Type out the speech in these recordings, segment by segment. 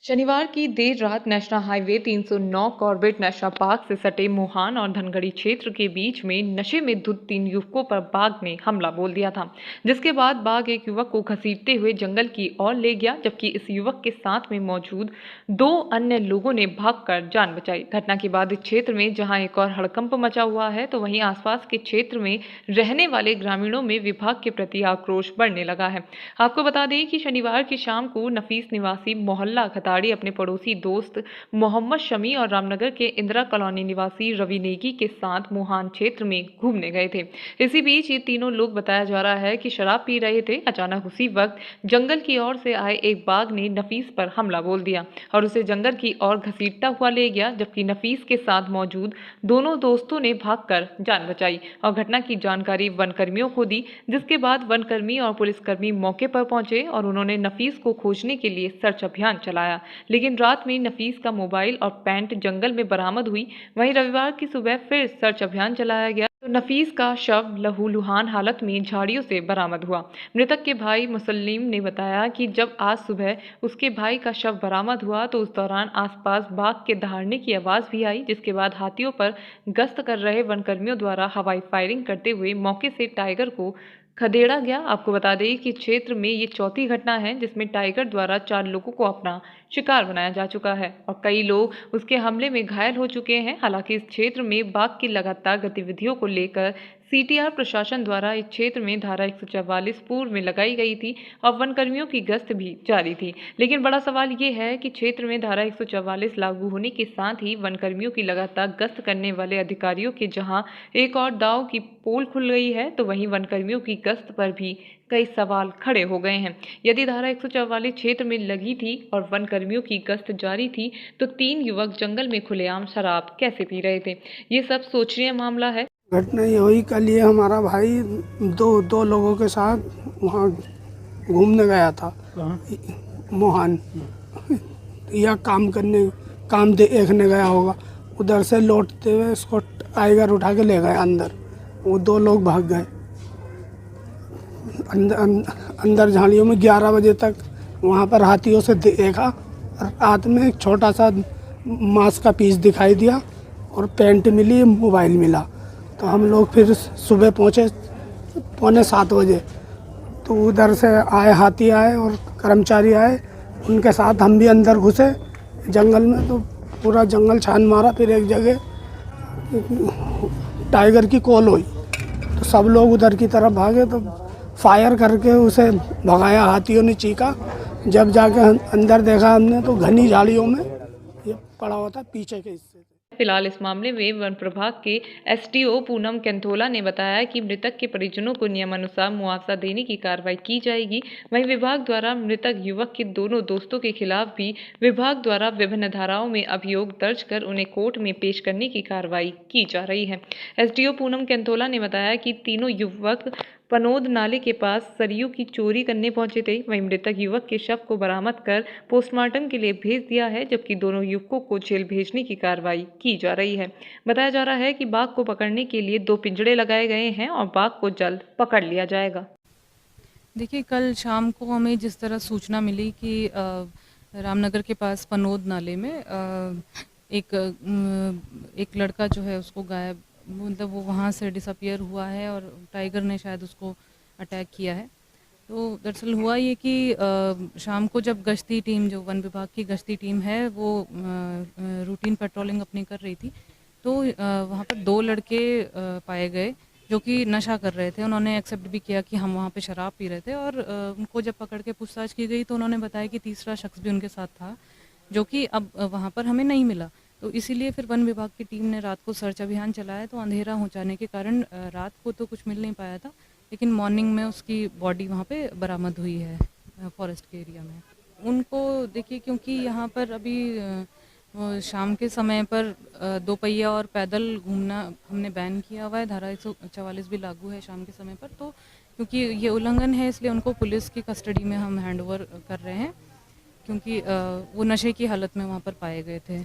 शनिवार की देर रात national highway 309 Corbett national park से सटे मोहान और धनगढ़ी क्षेत्र के बीच में नशे में धुत 3 युवकों पर बाघ ने हमला बोल दिया था, जिसके बाद बाघ एक युवक को घसीटते हुए जंगल की ओर ले गया, जबकि इस युवक के साथ में मौजूद 2 अन्य लोगों ने भागकर जान बचाई। घटना के बाद इस क्षेत्र में जहां एक और हड़कंप मचा हुआ है, तो वहीं आसपास के क्षेत्र में रहने वाले ग्रामीणों में विभाग के प्रति आक्रोश बढ़ने लगा है। आपको बता दें कि शनिवार की शाम को नफीस निवासी मोहल्ला अपने पड़ोसी दोस्त मोहम्मद शमी और रामनगर के इंदिरा कॉलोनी निवासी रवि नेगी के साथ मोहान क्षेत्र में घूमने गए थे। इसी बीच ये तीनों लोग बताया जा रहा है कि शराब पी रहे थे। अचानक उसी वक्त जंगल की ओर से आए एक बाघ ने नफीस पर हमला बोल दिया और उसे जंगल की ओर घसीटता हुआ ले गया, जबकि नफीस के साथ मौजूद दोनों दोस्तों ने भागकर जान बचाई और घटना की जानकारी वनकर्मियों को दी, जिसके बाद वनकर्मी और पुलिसकर्मी मौके पर पहुंचे और उन्होंने नफीस को खोजने के लिए सर्च अभियान चलाया। लेकिन रात में नफीस का मोबाइल और पैंट जंगल में बरामद हुई। वहीं रविवार की सुबह फिर सर्च अभियान चलाया गया तो नफीस का शव लहूलुहान हालत में झाड़ियों से बरामद हुआ। मृतक के भाई मुसल्लिम ने बताया कि जब आज सुबह उसके भाई का शव बरामद हुआ तो उस दौरान आसपास बाघ के दहाड़ने की आवाज भी आई, जिसके बाद हाथियों पर गश्त कर रहे वनकर्मियों द्वारा हवाई फायरिंग करते हुए मौके से टाइगर को खदेड़ा गया। आपको बता दें कि क्षेत्र में ये चौथी घटना है जिसमें टाइगर द्वारा 4 लोगों को अपना शिकार बनाया जा चुका है और कई लोग उसके हमले में घायल हो चुके हैं। हालांकि इस क्षेत्र में बाघ की लगातार गतिविधियों को लेकर सीटीआर प्रशासन द्वारा इस क्षेत्र में धारा 144 पूर्व में लगाई गई थी और वनकर्मियों की गश्त भी जारी थी। लेकिन बड़ा सवाल ये है कि क्षेत्र में धारा 144 लागू होने के साथ ही वनकर्मियों की लगातार गश्त करने वाले अधिकारियों के जहां एक और दांव की पोल खुल गई है, तो वहीं वनकर्मियों की गश्त पर भी कई सवाल खड़े हो गए हैं। यदि धारा 144 क्षेत्र में लगी थी और वनकर्मियों की गश्त जारी थी, तो 3 युवक जंगल में खुलेआम शराब कैसे पी रहे थे? ये सब सोचनीय मामला है। घटना ये हुई, कल ये हमारा भाई दो दो लोगों के साथ वहाँ घूमने गया था मोहान, या काम देखने गया होगा। उधर से लौटते हुए इसको टाइगर उठा के ले गए अंदर। वो 2 लोग भाग गए अंदर झाड़ियों में। 11 बजे तक वहाँ पर हाथियों से देखा। रात में एक छोटा सा मांस का पीस दिखाई दिया और पैंट मिली, मोबाइल मिला। तो हम लोग फिर सुबह पहुँचे 6:45 बजे। तो उधर से हाथी आए और कर्मचारी आए, उनके साथ हम भी अंदर घुसे जंगल में। तो पूरा जंगल छान मारा। फिर एक जगह टाइगर की कॉल हुई तो सब लोग उधर की तरफ भागे, तो फायर करके उसे भगाया। हाथियों ने चीखा। जब जाके अंदर देखा हमने तो घनी झाड़ियों में ये पड़ा हुआ था पीछे के हिस्से। फिलहाल इस मामले में वन प्रभाग के एसडीओ पूनम कैंथोला ने बताया कि मृतक के परिजनों को नियमानुसार मुआवजा देने की कार्रवाई की जाएगी। वहीं विभाग द्वारा मृतक युवक के दोनों दोस्तों के खिलाफ भी विभाग द्वारा विभिन्न धाराओं में अभियोग दर्ज कर उन्हें कोर्ट में पेश करने की कार्रवाई की जा रही है। एसडीओ पूनम कैंथोला ने बताया कि तीनों युवक पनोद नाले के पास सरयू की चोरी करने पहुंचे थे। वहीं मृतक युवक के शव को बरामद कर पोस्टमार्टम के लिए भेज दिया है, जबकि दोनों युवकों को जेल भेजने की कार्रवाई की जा रही है। बताया जा रहा है कि बाघ को पकड़ने के लिए 2 पिंजड़े लगाए गए हैं और बाघ को जल्द पकड़ लिया जाएगा। देखिए, कल शाम को हमें जिस तरह सूचना मिली कि रामनगर के पास पनोद नाले में एक लड़का जो है उसको गायब, मतलब वो वहाँ से डिसअपियर हुआ है और टाइगर ने शायद उसको अटैक किया है। तो दरअसल हुआ ये कि शाम को जब गश्ती टीम, जो वन विभाग की गश्ती टीम है, वो रूटीन पेट्रोलिंग अपनी कर रही थी, तो वहाँ पर 2 लड़के पाए गए जो कि नशा कर रहे थे। उन्होंने एक्सेप्ट भी किया कि हम वहाँ पे शराब पी रहे थे और उनको जब पकड़ के पूछताछ की गई तो उन्होंने बताया कि तीसरा शख्स भी उनके साथ था, जो कि अब वहाँ पर हमें नहीं मिला। तो इसीलिए फिर वन विभाग की टीम ने रात को सर्च अभियान चलाया। तो अंधेरा हो जाने के कारण रात को तो कुछ मिल नहीं पाया था, लेकिन मॉर्निंग में उसकी बॉडी वहाँ पे बरामद हुई है फॉरेस्ट के एरिया में। उनको देखिए, क्योंकि यहाँ पर अभी शाम के समय पर 2 पहिया और पैदल घूमना हमने बैन किया हुआ है। धारा 144 भी लागू है शाम के समय पर। तो क्योंकि ये उल्लंघन है, इसलिए उनको पुलिस की कस्टडी में हम हैंड ओवर कर रहे हैं, क्योंकि वो नशे की हालत में वहाँ पर पाए गए थे।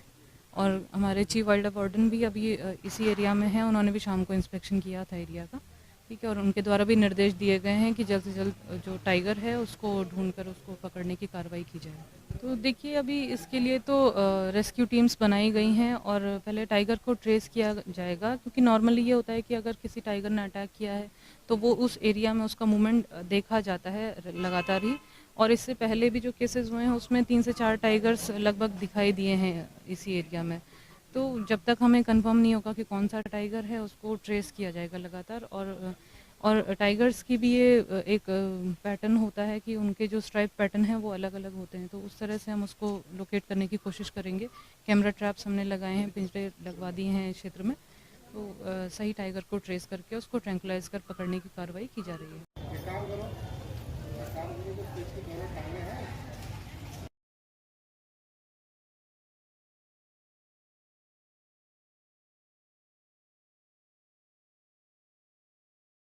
और हमारे चीफ वाइल्ड लाइफ वार्डन भी अभी इसी एरिया में है, उन्होंने भी शाम को इंस्पेक्शन किया था एरिया का। ठीक है, और उनके द्वारा भी निर्देश दिए गए हैं कि जल्द से जल्द जो टाइगर है उसको ढूंढकर उसको पकड़ने की कार्रवाई की जाए। तो देखिए, अभी इसके लिए तो रेस्क्यू टीम्स बनाई गई हैं और पहले टाइगर को ट्रेस किया जाएगा, क्योंकि नॉर्मली ये होता है कि अगर किसी टाइगर ने अटैक किया है तो वो उस एरिया में उसका मूवमेंट देखा जाता है लगातार ही। और इससे पहले भी जो केसेस हुए हैं उसमें 3 से 4 टाइगर्स लगभग दिखाई दिए हैं इसी एरिया में। तो जब तक हमें कंफर्म नहीं होगा कि कौन सा टाइगर है, उसको ट्रेस किया जाएगा लगातार। और टाइगर्स की भी ये एक पैटर्न होता है कि उनके जो स्ट्राइप पैटर्न है वो अलग अलग होते हैं, तो उस तरह से हम उसको लोकेट करने की कोशिश करेंगे। कैमरा ट्रैप्स हमने लगाए हैं, पिंजरे लगवा दिए हैं इस क्षेत्र में, तो सही टाइगर को ट्रेस करके उसको ट्रैंकुलाइज कर पकड़ने की कार्रवाई की जा रही है।